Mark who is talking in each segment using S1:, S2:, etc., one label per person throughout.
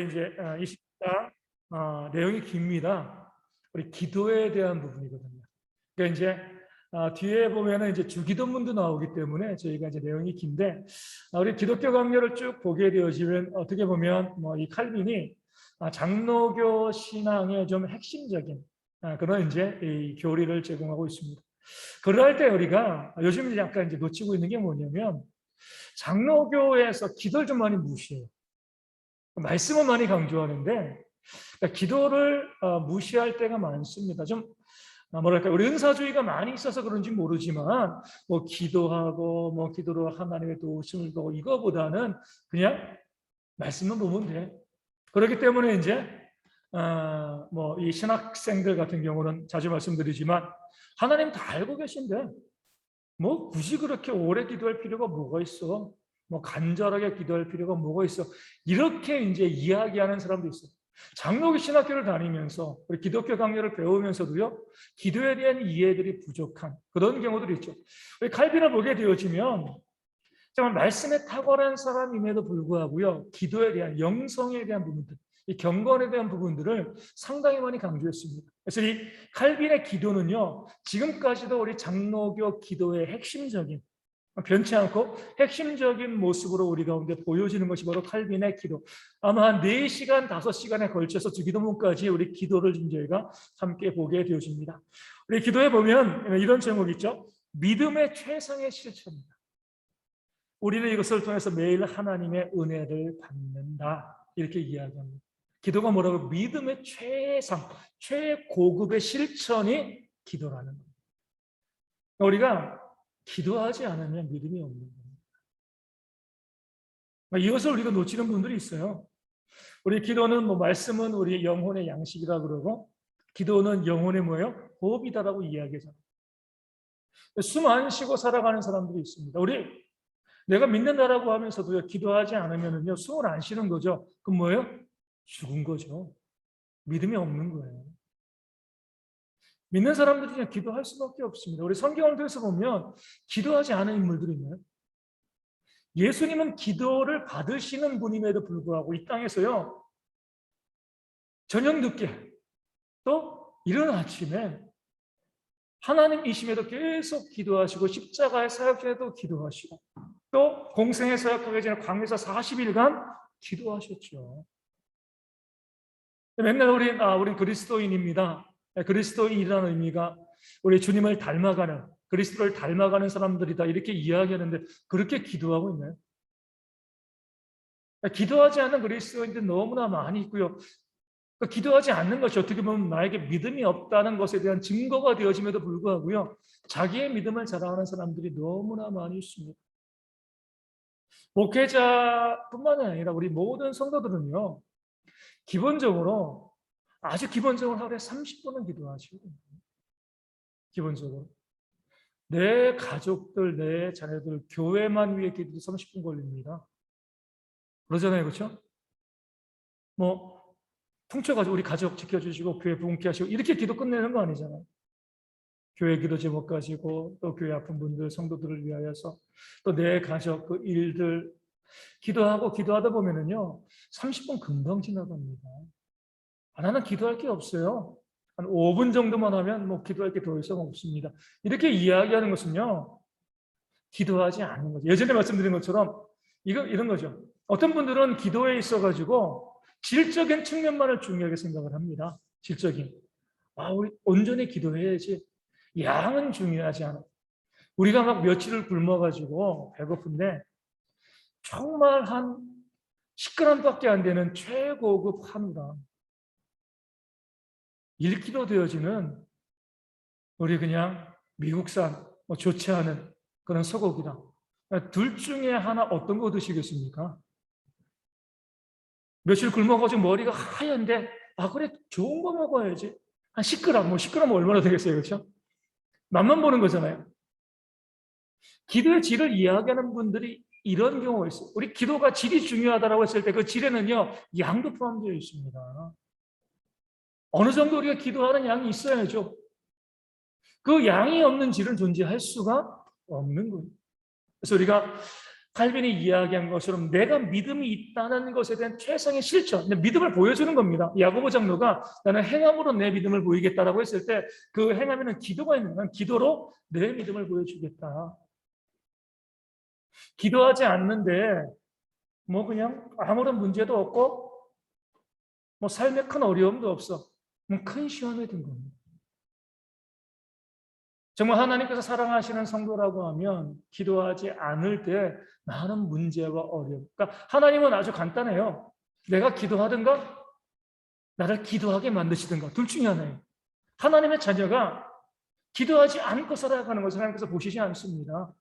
S1: 이제 이 시간 내용이 깁니다. 우리 기도에 대한 부분이거든요. 그러니까 이제 뒤에 보면은 이제 주기도문도 나오기 때문에 저희가 이제 내용이 긴데, 우리 기독교 강요를 쭉 보게 되어지면 어떻게 보면 이 칼빈이 장로교 신앙의 좀 핵심적인 그런 이제 이 교리를 제공하고 있습니다. 그럴 때 우리가 요즘 약간 이제 놓치고 있는 게 뭐냐면, 장로교에서 기도를 좀 많이 무시해요. 말씀은 많이 강조하는데 그러니까 기도를 무시할 때가 많습니다. 좀 뭐랄까, 우리 은사주의가 많이 있어서 그런지 모르지만 기도하고 기도로 하나님의 도우심을 받고 이거보다는 그냥 말씀만 보면 돼. 그렇기 때문에 이제 이 신학생들 같은 경우는 자주 말씀드리지만 하나님 다 알고 계신데 굳이 그렇게 오래 기도할 필요가 뭐가 있어? 간절하게 기도할 필요가 뭐가 있어? 이렇게 이제 이야기하는 사람도 있어요. 장로교 신학교를 다니면서 우리 기독교 강요를 배우면서도요, 기도에 대한 이해들이 부족한 그런 경우들이 있죠. 우리 칼빈을 보게 되어지면 정말 말씀에 탁월한 사람임에도 불구하고요, 기도에 대한 영성에 대한 부분들, 이 경건에 대한 부분들을 상당히 많이 강조했습니다. 그래서 이 칼빈의 기도는요, 지금까지도 우리 장로교 기도의 핵심적인, 변치 않고 핵심적인 모습으로 우리 가운데 보여지는 것이 바로 칼빈의 기도. 아마 한 4시간, 5시간에 걸쳐서 주기도문까지 우리 기도를 좀 저희가 함께 보게 되어집니다. 우리 기도에 보면 이런 제목이 있죠. 믿음의 최상의 실천입니다. 우리는 이것을 통해서 매일 하나님의 은혜를 받는다. 이렇게 이야기합니다. 기도가 뭐라고? 믿음의 최상, 최고급의 실천이 기도라는 겁니다. 우리가 기도하지 않으면 믿음이 없는 겁니다. 이것을 우리가 놓치는 분들이 있어요. 우리 기도는 말씀은 우리 영혼의 양식이라 그러고, 기도는 영혼의 뭐예요? 호흡이다라고 이야기하잖아요. 숨 안 쉬고 살아가는 사람들이 있습니다. 내가 믿는다라고 하면서도요, 기도하지 않으면은요, 숨을 안 쉬는 거죠. 그럼 뭐예요? 죽은 거죠. 믿음이 없는 거예요. 믿는 사람들이 그냥 기도할 수밖에 없습니다. 우리 성경을 통해서 보면 기도하지 않은 인물들이 있나요? 예수님은 기도를 받으시는 분임에도 불구하고 이 땅에서요, 저녁 늦게 또 이른 아침에 하나님이심에도 계속 기도하시고, 십자가의 사역 중에도 기도하시고, 또 공생의 사역하기 전에 광야에서 40일간 기도하셨죠. 맨날 우리 그리스도인입니다. 그리스도인이라는 의미가 우리 주님을 닮아가는, 그리스도를 닮아가는 사람들이다 이렇게 이야기하는데, 그렇게 기도하고 있나요? 기도하지 않는 그리스도인들 너무나 많이 있고요. 기도하지 않는 것이 어떻게 보면 나에게 믿음이 없다는 것에 대한 증거가 되어짐에도 불구하고요, 자기의 믿음을 자랑하는 사람들이 너무나 많이 있습니다. 목회자뿐만 아니라 우리 모든 성도들은요, 기본적으로, 아주 기본적으로 하루에 30분은 기도하시고, 기본적으로 내 가족들, 내 자녀들, 교회만 위해 기도 30분 걸립니다. 그러잖아요, 그렇죠? 퉁쳐가지고 우리 가족 지켜주시고 교회 부흥케 하시고 이렇게 기도 끝내는 거 아니잖아요. 교회 기도 제목 가지고, 또 교회 아픈 분들, 성도들을 위하여서, 또 내 가족 그 일들 기도하다 보면은요, 30분 금방 지나갑니다. 나는 기도할 게 없어요. 한 5분 정도만 하면 기도할 게 더 이상 없습니다. 이렇게 이야기하는 것은요, 기도하지 않는 거죠. 예전에 말씀드린 것처럼 이런 거죠. 어떤 분들은 기도에 있어가지고 질적인 측면만을 중요하게 생각을 합니다. 질적인. 우리 온전히 기도해야지. 양은 중요하지 않아. 우리가 막 며칠을 굶어가지고 배고픈데 정말 한 10g밖에 안 되는 최고급 한우랑 1kg 되어지는 우리 그냥 미국산 좋지 않은 그런 소고기랑, 둘 중에 하나 어떤 거 드시겠습니까? 며칠 굶어가지고 머리가 하얀데 그래 좋은 거 먹어야지. 한 10g, 10g 얼마나 되겠어요, 그렇죠? 맛만 보는 거잖아요. 기도의 질을 이야기하는 분들이 이런 경우가 있어요. 우리 기도가 질이 중요하다고 했을 때 그 질에는요, 양도 포함되어 있습니다. 어느 정도 우리가 기도하는 양이 있어야죠. 그 양이 없는 질은 존재할 수가 없는 거예요. 그래서 우리가 칼빈이 이야기한 것처럼 내가 믿음이 있다는 것에 대한 최상의 실천, 믿음을 보여주는 겁니다. 야고보 장로가 나는 행함으로 내 믿음을 보이겠다라고 했을 때 그 행함에는 기도가 있는 거야. 기도로 내 믿음을 보여주겠다. 기도하지 않는데 뭐 그냥 아무런 문제도 없고 뭐 삶에 큰 어려움도 없어. 큰 시험에 든 겁니다. 정말 하나님께서 사랑하시는 성도라고 하면 기도하지 않을 때 많은 문제와 어려움. 그러니까 하나님은 아주 간단해요. 내가 기도하든가 나를 기도하게 만드시든가 둘 중에 하나예요. 하나님의 자녀가 기도하지 않고 살아가는 것을 하나님께서 보시지 않습니다.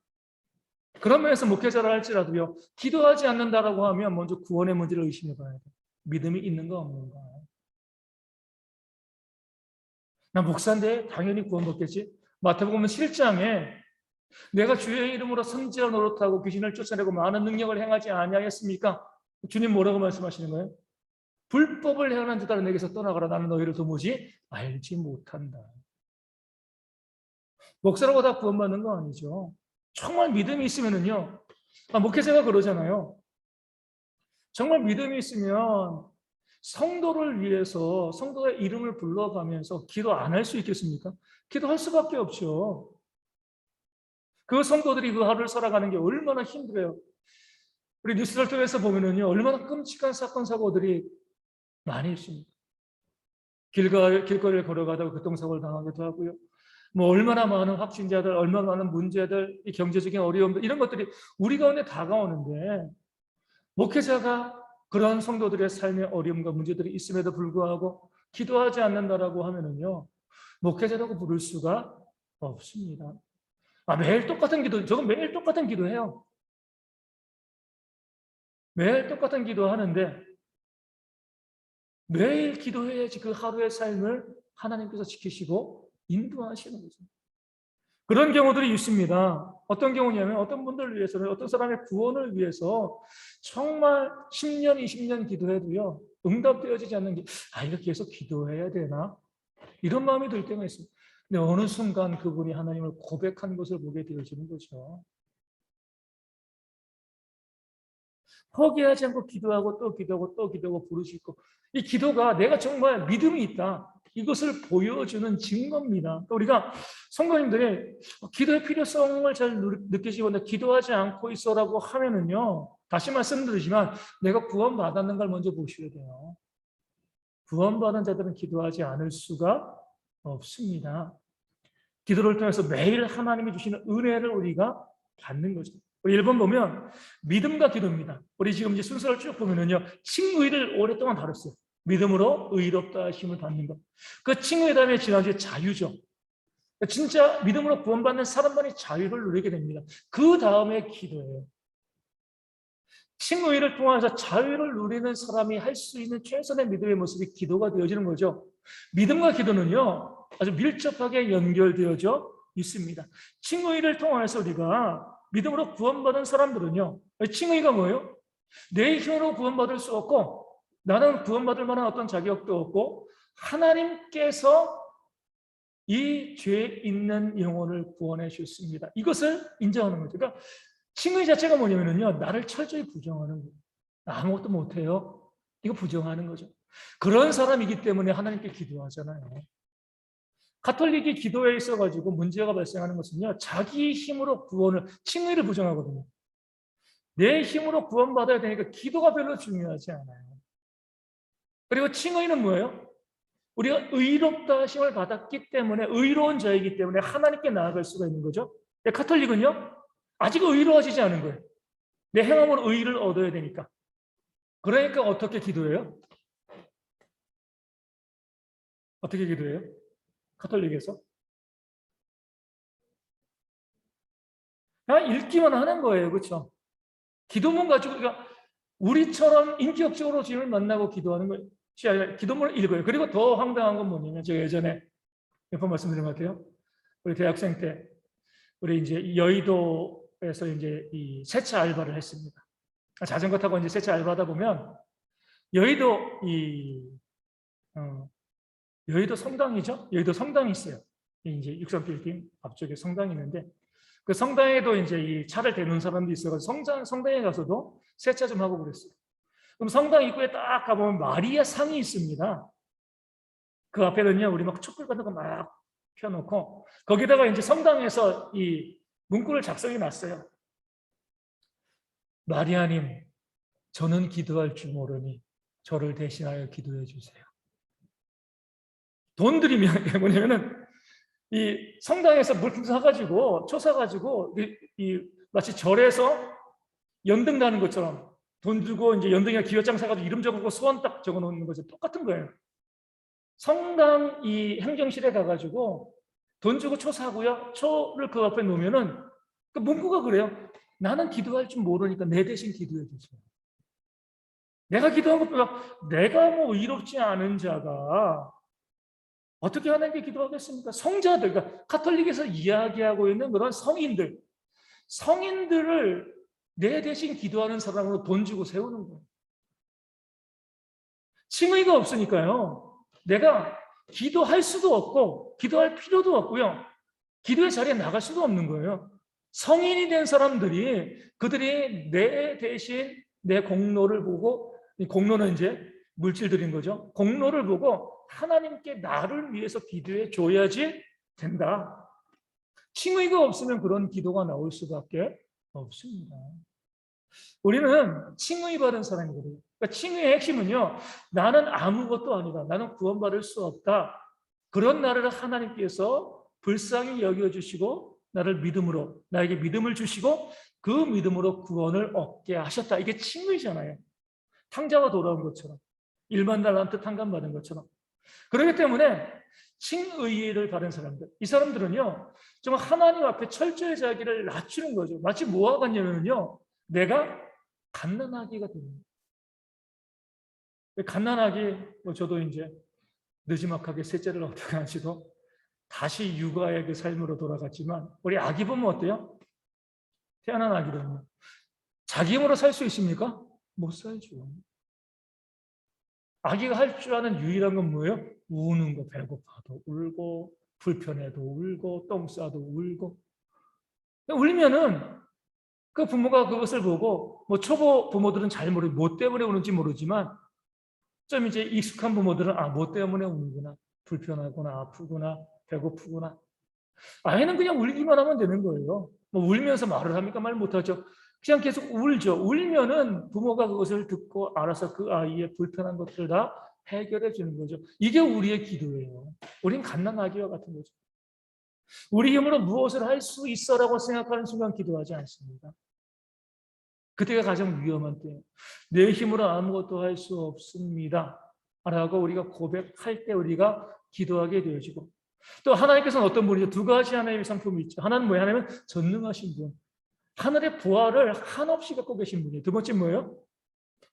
S1: 그런 면에서 목회자를 할지라도요. 기도하지 않는다라고 하면 먼저 구원의 문제를 의심해 봐야 돼요. 믿음이 있는가 없는가. 나 목사인데 당연히 구원 받겠지. 마태복음 7장에 내가 주의 이름으로 선지자 노릇하고 귀신을 쫓아내고 많은 능력을 행하지 아니하였습니까? 주님 뭐라고 말씀하시는 거예요? 불법을 행하는 자들아 내게서 떠나가라. 나는 너희를 도무지 알지 못한다. 목사라고 다 구원받는 거 아니죠. 정말 믿음이 있으면은요. 목회자가 그러잖아요. 정말 믿음이 있으면 성도를 위해서 성도의 이름을 불러가면서 기도 안 할 수 있겠습니까? 기도할 수밖에 없죠. 그 성도들이 그 하루를 살아가는 게 얼마나 힘들어요. 우리 뉴스를 통해서 보면은요, 얼마나 끔찍한 사건, 사고들이 많이 있습니다. 길거리를 걸어가다가 교통사고를 당하기도 하고요. 뭐 얼마나 많은 확진자들, 얼마나 많은 문제들, 이 경제적인 어려움들, 이런 것들이 우리 가운데 다가오는데, 목회자가 그런 성도들의 삶의 어려움과 문제들이 있음에도 불구하고 기도하지 않는다라고 하면은요, 목회자라고 부를 수가 없습니다. 매일 똑같은 기도, 저건 매일 똑같은 기도해요. 매일 똑같은 기도하는데 매일 기도해야지 그 하루의 삶을 하나님께서 지키시고 인도하시는 거죠. 그런 경우들이 있습니다. 어떤 경우냐면 어떤 분들을 위해서는 어떤 사람의 구원을 위해서 정말 10년, 20년 기도해도요. 응답되어지지 않는 게 이렇게 계속 기도해야 되나? 이런 마음이 들 때가 있습니다. 근데 어느 순간 그분이 하나님을 고백한 것을 보게 되어지는 거죠. 포기하지 않고 기도하고 또 기도하고 또 기도하고 부르시고 이 기도가 내가 정말 믿음이 있다. 이것을 보여주는 증거입니다. 그러니까 우리가 성도님들이 기도의 필요성을 잘 느끼시고 기도하지 않고 있어라고 하면은요. 다시 말씀드리지만 내가 구원받았는 걸 먼저 보셔야 돼요. 구원받은 자들은 기도하지 않을 수가 없습니다. 기도를 통해서 매일 하나님이 주시는 은혜를 우리가 받는 거죠. 우리 1번 보면 믿음과 기도입니다. 우리 지금 이제 순서를 쭉 보면은요. 칭의를 오랫동안 다뤘어요. 믿음으로 의롭다 하심을 받는 것. 그 칭의 다음에 지난주에 자유죠. 진짜 믿음으로 구원받는 사람만이 자유를 누리게 됩니다. 그 다음에 기도예요. 칭의를 통해서 자유를 누리는 사람이 할 수 있는 최선의 믿음의 모습이 기도가 되어지는 거죠. 믿음과 기도는요. 아주 밀접하게 연결되어져 있습니다. 칭의를 통해서 우리가 믿음으로 구원받은 사람들은요. 칭의가 뭐예요? 내 힘으로 구원받을 수 없고 나는 구원받을 만한 어떤 자격도 없고 하나님께서 이 죄 있는 영혼을 구원해 주셨습니다. 이것을 인정하는 거죠. 그러니까 칭의 자체가 뭐냐면요. 나를 철저히 부정하는 거예요. 나 아무것도 못해요. 이거 부정하는 거죠. 그런 사람이기 때문에 하나님께 기도하잖아요. 가톨릭이 기도에 있어가지고 문제가 발생하는 것은요. 자기 힘으로 구원을, 칭의를 부정하거든요. 내 힘으로 구원받아야 되니까 기도가 별로 중요하지 않아요. 그리고 칭의는 뭐예요? 우리가 의롭다 하심을 받았기 때문에 의로운 자이기 때문에 하나님께 나아갈 수가 있는 거죠. 가톨릭은요. 아직 의로워지지 않은 거예요. 내 행함으로 의를 얻어야 되니까. 그러니까 어떻게 기도해요? 어떻게 기도해요? 가톨릭에서? 그냥 읽기만 하는 거예요. 그렇죠? 기도문 가지고 그러니까 우리처럼 인격적으로 주님을 만나고 기도하는 거예요. 기도문을 읽어요. 그리고 더 황당한 건 뭐냐면 제가 예전에 몇 번 말씀드린 것 같아요. 우리 대학생 때 우리 이제 여의도에서 이제 이 세차 알바를 했습니다. 자전거 타고 이제 세차 알바하다 보면 여의도 여의도 성당이죠. 여의도 성당이 있어요. 이제 63빌딩 앞쪽에 성당이 있는데 그 성당에도 이제 이 차를 대는 사람도 있어가지고 성당에 가서도 세차 좀 하고 그랬어요. 그럼 성당 입구에 딱 가보면 마리아 상이 있습니다. 그 앞에는요, 우리 막 촛불 같은 거 막 펴놓고, 거기다가 이제 성당에서 이 문구를 작성해 놨어요. 마리아님, 저는 기도할 줄 모르니 저를 대신하여 기도해 주세요. 돈 들이면, 뭐냐면은, 이 성당에서 물품 사가지고, 초 사가지고, 마치 절에서 연등 나는 것처럼 돈 주고 이제 연등이나 기호장 사가지고 이름 적고 소원 딱 적어 놓는 거죠. 똑같은 거예요. 성당 이 행정실에 가가지고 돈 주고 초 사고요. 초를 그 앞에 놓으면은 그 문구가 그래요. 나는 기도할 줄 모르니까 내 대신 기도해 주세요. 내가 기도한 것보다 내가 뭐 의롭지 않은 자가 어떻게 하나님께 기도하겠습니까? 성자들, 그러니까 카톨릭에서 이야기하고 있는 그런 성인들을 내 대신 기도하는 사람으로 돈 주고 세우는 거예요. 칭의가 없으니까요. 내가 기도할 수도 없고 기도할 필요도 없고요. 기도의 자리에 나갈 수도 없는 거예요. 성인이 된 사람들이 그들이 내 대신 내 공로를 보고, 공로는 이제 물질들인 거죠. 공로를 보고 하나님께 나를 위해서 기도해 줘야지 된다. 칭의가 없으면 그런 기도가 나올 수밖에 없습니다. 우리는 칭의 받은 사람이거든요. 그러니까 칭의의 핵심은요, 나는 아무것도 아니다. 나는 구원받을 수 없다. 그런 나를 하나님께서 불쌍히 여겨주시고 나를 믿음으로, 나에게 믿음을 주시고 그 믿음으로 구원을 얻게 하셨다. 이게 칭의잖아요. 탕자가 돌아온 것처럼, 1만 달란트 탕감받은 것처럼. 그렇기 때문에 칭의를 받은 사람들, 이 사람들은요, 좀 하나님 앞에 철저히 자기를 낮추는 거죠. 마치 뭐와 같냐면요, 내가 갓난아기가 됩니다. 갓난아기, 저도 이제 느지막하게 셋째를 얻어가 지고 다시 육아의 그 삶으로 돌아갔지만, 우리 아기 보면 어때요? 태어난 아기는요, 자기 힘으로 살 수 있습니까? 못 살죠. 아기가 할 줄 아는 유일한 건 뭐예요? 우는 거. 배고파도 울고 불편해도 울고 똥 싸도 울고. 울면은 그 부모가 그것을 보고, 뭐 초보 부모들은 잘 모르고 뭐 때문에 우는지 모르지만 좀 이제 익숙한 부모들은 뭐 때문에 우는구나, 불편하구나, 아프구나, 배고프구나. 아이는 그냥 울기만 하면 되는 거예요. 뭐 울면서 말을 합니까? 말 못하죠. 그냥 계속 울죠. 울면은 부모가 그것을 듣고 알아서 그 아이의 불편한 것들을 다 해결해 주는 거죠. 이게 우리의 기도예요. 우린 갓난아기와 같은 거죠. 우리 힘으로 무엇을 할 수 있어라고 생각하는 순간 기도하지 않습니다. 그때가 가장 위험한 때예요. 내 힘으로 아무것도 할 수 없습니다 라고 우리가 고백할 때 우리가 기도하게 되어지고, 또 하나님께서는 어떤 분이죠? 두 가지 하나님의 상품이 있죠. 하나는 뭐예요? 하나님은 전능하신 분, 하늘의 부활을 한없이 갖고 계신 분이에요. 두 번째 뭐예요?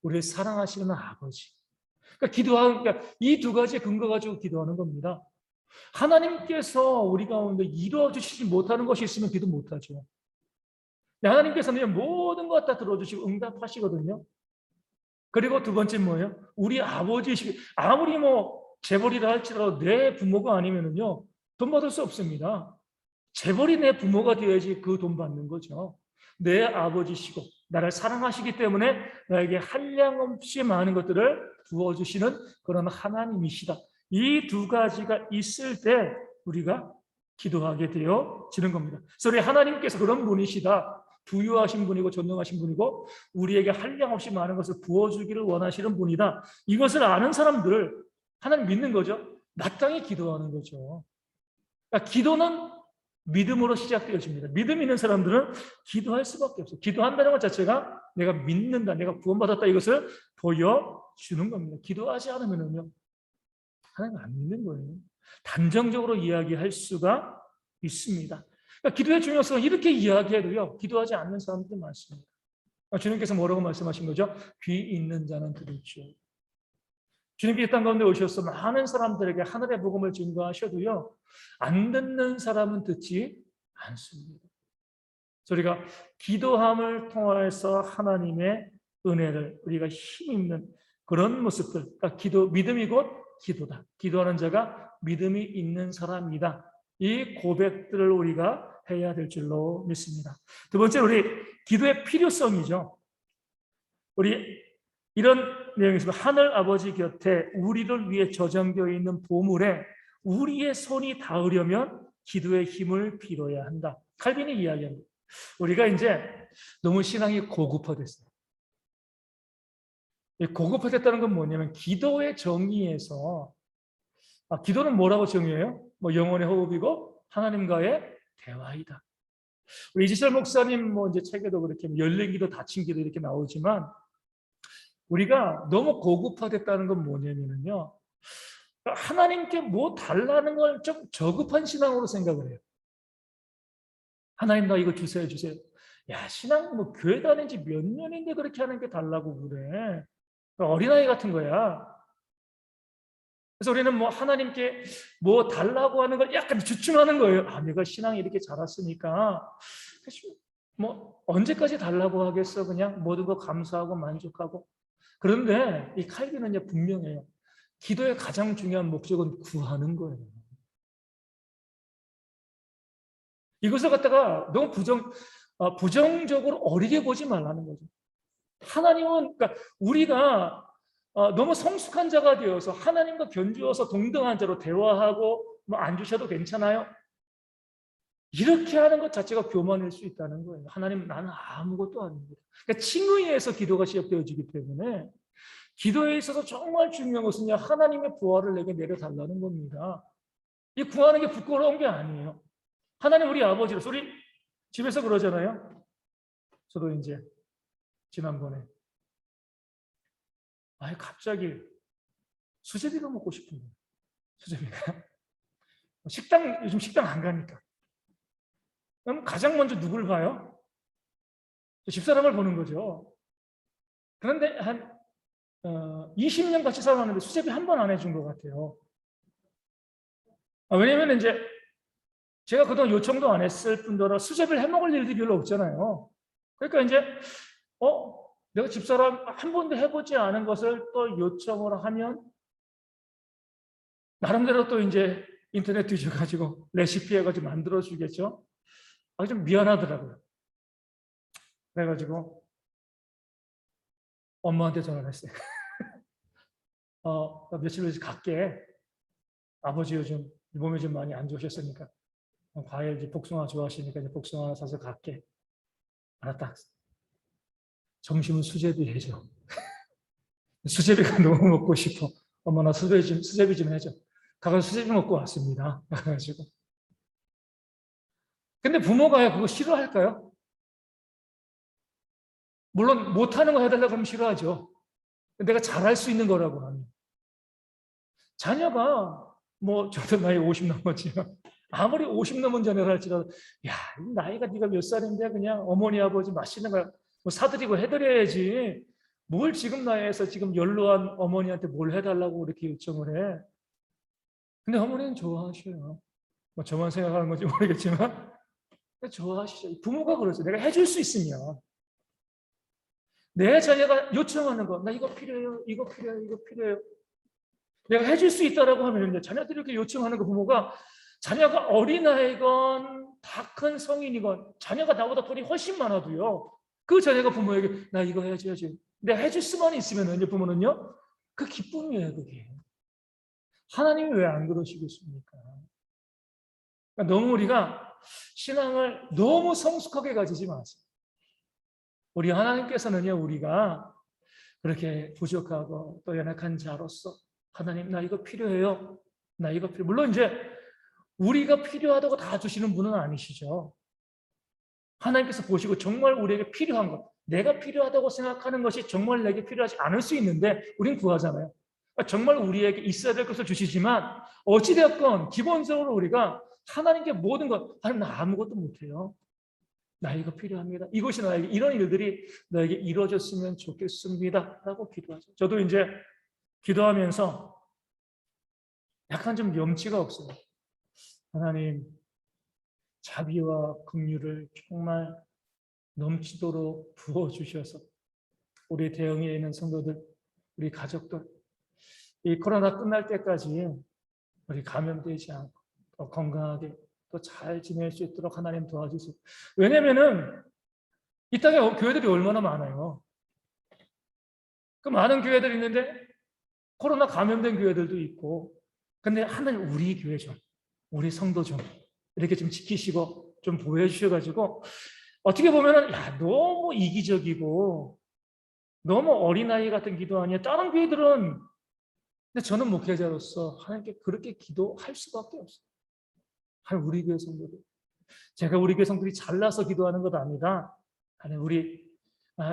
S1: 우리를 사랑하시는 아버지. 그러니까 이 두 가지의 근거 가지고 기도하는 겁니다. 하나님께서 우리 가운데 이루어 주시지 못하는 것이 있으면 기도 못하죠. 하나님께서는 모든 것 다 들어주시고 응답하시거든요. 그리고 두 번째 뭐예요? 우리 아버지시기, 아무리 뭐 재벌이라 할지라도 내 부모가 아니면은요, 돈 받을 수 없습니다. 재벌이 내 부모가 되어야지 그 돈 받는 거죠. 내 아버지시고 나를 사랑하시기 때문에 나에게 한량없이 많은 것들을 부어주시는 그런 하나님이시다. 이 두 가지가 있을 때 우리가 기도하게 되어지는 겁니다. 그래서 우리 하나님께서 그런 분이시다. 부유하신 분이고 전능하신 분이고 우리에게 한량없이 많은 것을 부어주기를 원하시는 분이다. 이것을 아는 사람들, 하나님 믿는 거죠. 마땅히 기도하는 거죠. 그러니까 기도는 믿음으로 시작되어집니다. 믿음 있는 사람들은 기도할 수밖에 없어요. 기도한다는 것 자체가 내가 믿는다, 내가 구원받았다, 이것을 보여주는 겁니다. 기도하지 않으면요, 하나님 안 믿는 거예요. 단정적으로 이야기할 수가 있습니다. 그러니까 기도의 중요성은 이렇게 이야기해도요, 기도하지 않는 사람들이 많습니다. 주님께서 뭐라고 말씀하신 거죠? 귀 있는 자는 들을지어다. 주님께서 땅 가운데 오셔서 많은 사람들에게 하늘의 복음을 증거하셔도요, 안 듣는 사람은 듣지 않습니다. 우리가 기도함을 통해서 하나님의 은혜를, 우리가 힘있는 그런 모습들, 그러니까 믿음이 곧 기도다. 기도하는 자가 믿음이 있는 사람이다. 이 고백들을 우리가 해야 될 줄로 믿습니다. 두 번째, 우리 기도의 필요성이죠. 우리 이런 내용이 있습니다. 하늘 아버지 곁에 우리를 위해 저장되어 있는 보물에 우리의 손이 닿으려면 기도의 힘을 빌어야 한다. 칼빈이 이야기합니다. 우리가 이제 너무 신앙이 고급화됐어요. 고급화됐다는 건 뭐냐면 기도의 정의에서 기도는 뭐라고 정의해요? 뭐 영혼의 호흡이고 하나님과의 대화이다. 우리 이지철 목사님 뭐 이제 책에도 그렇게 열린 기도, 닫힌 기도 이렇게 나오지만 우리가 너무 고급화됐다는 건 뭐냐면요. 하나님께 뭐 달라는 걸 좀 저급한 신앙으로 생각을 해요. 하나님 나 이거 주세요, 주세요. 야, 신앙 뭐 교회 다닌 지 몇 년인데 그렇게 하는 게 달라고 그래. 어린아이 같은 거야. 그래서 우리는 뭐 하나님께 뭐 달라고 하는 걸 약간 주춤하는 거예요. 내가 신앙이 이렇게 자랐으니까 뭐 언제까지 달라고 하겠어? 그냥 모든 거 감사하고 만족하고. 그런데 이 칼빈은 이제 분명해요. 기도의 가장 중요한 목적은 구하는 거예요. 이것을 갖다가 너무 부정적으로 어리게 보지 말라는 거죠. 하나님은, 그러니까 우리가 너무 성숙한 자가 되어서 하나님과 견주어서 동등한 자로 대화하고 뭐 안 주셔도 괜찮아요. 이렇게 하는 것 자체가 교만일 수 있다는 거예요. 하나님, 나는 아무것도 아닙니다. 그러니까 칭의에서 기도가 시작되어지기 때문에 기도에 있어서 정말 중요한 것은요, 하나님의 부활을 내게 내려달라는 겁니다. 이 구하는 게 부끄러운 게 아니에요. 하나님 우리 아버지로서 우리 집에서 그러잖아요. 저도 이제 지난번에 갑자기 수제비가 먹고 싶은 거예요. 수제비가. 요즘 식당 안 가니까. 그럼 가장 먼저 누굴 봐요? 집사람을 보는 거죠. 그런데 한 20년 같이 살았는데 수제비 한 번 안 해준 것 같아요. 왜냐면 이제 제가 그동안 요청도 안 했을 뿐더러 수제비를 해먹을 일들이 별로 없잖아요. 그러니까 이제 내가 집사람 한 번도 해보지 않은 것을 또 요청을 하면 나름대로 또 이제 인터넷 뒤져가지고 레시피 해가지고 만들어주겠죠. 좀 미안하더라고요. 그래가지고 엄마한테 전화를 했어요. 며칠 후에 갈게. 아버지 요즘 몸이 좀 많이 안 좋으셨으니까 과일 이제 복숭아 좋아하시니까 이제 복숭아 사서 갈게. 알았다. 점심은 수제비 해줘. 수제비가 너무 먹고 싶어. 엄마 나 수제비 좀 해줘. 가서 수제비 먹고 왔습니다. 그래가지고. 근데 부모가 그거 싫어할까요? 물론 못하는 거 해달라고 그러면 싫어하죠. 내가 잘할 수 있는 거라고 하면. 자녀가 뭐 저도 나이 50 넘었지만 아무리 50 넘은 자녀를 할지라도 야, 나이가 네가 몇 살인데 그냥 어머니 아버지 맛있는 걸 뭐 사드리고 해드려야지. 뭘 지금 나이에서 지금 연로한 어머니한테 뭘 해달라고 이렇게 요청을 해. 근데 어머니는 좋아하셔요. 뭐 저만 생각하는 건지 모르겠지만 좋아하시죠. 부모가 그러죠. 내가 해줄 수 있으면 내 자녀가 요청하는 거, 나 이거 필요해요, 이거 필요해요, 이거 필요해요. 내가 해줄 수 있다라고 하면 자녀들이 이렇게 요청하는 거 부모가 자녀가 어린아이건 다 큰 성인이건 자녀가 나보다 돈이 훨씬 많아도요. 그 자녀가 부모에게 나 이거 해줘야지. 내가 해줄 수만 있으면 이제 부모는요. 그 기쁨이에요, 그게. 하나님이 왜 안 그러시겠습니까? 그러니까 너무 우리가 신앙을 너무 성숙하게 가지지 마세요. 우리 하나님께서는요, 우리가 그렇게 부족하고 또 연약한 자로서 하나님 나 이거 필요해요. 나 이거 필요. 물론 이제 우리가 필요하다고 다 주시는 분은 아니시죠. 하나님께서 보시고 정말 우리에게 필요한 것, 내가 필요하다고 생각하는 것이 정말 내게 필요하지 않을 수 있는데 우린 구하잖아요. 정말 우리에게 있어야 될 것을 주시지만 어찌되었건 기본적으로 우리가 하나님께 모든 것, 하나님 나 아무것도 못해요. 나 이거 필요합니다. 이것이 나에게 이런 일들이 나에게 이루어졌으면 좋겠습니다. 라고 기도하죠. 저도 이제 기도하면서 약간 좀 염치가 없어요. 하나님 자비와 긍휼을 정말 넘치도록 부어주셔서 우리 대형에 있는 성도들, 우리 가족들 이 코로나 끝날 때까지 우리 감염되지 않고 또 건강하게 또 잘 지낼 수 있도록 하나님 도와주세요. 왜냐면은 이 땅에 교회들이 얼마나 많아요. 그 많은 교회들이 있는데 코로나 감염된 교회들도 있고, 근데 하나님 우리 교회 좀, 우리 성도 좀 이렇게 좀 지키시고 좀 보여주셔가지고, 어떻게 보면은 야 너무 이기적이고 너무 어린아이 같은 기도 아니야. 다른 교회들은, 근데 저는 목회자로서 하나님께 그렇게 기도할 수밖에 없어요. 하나님 우리 교회 성도들, 제가 우리 교회 성도들이 잘나서 기도하는 것 아니라 하나님 우리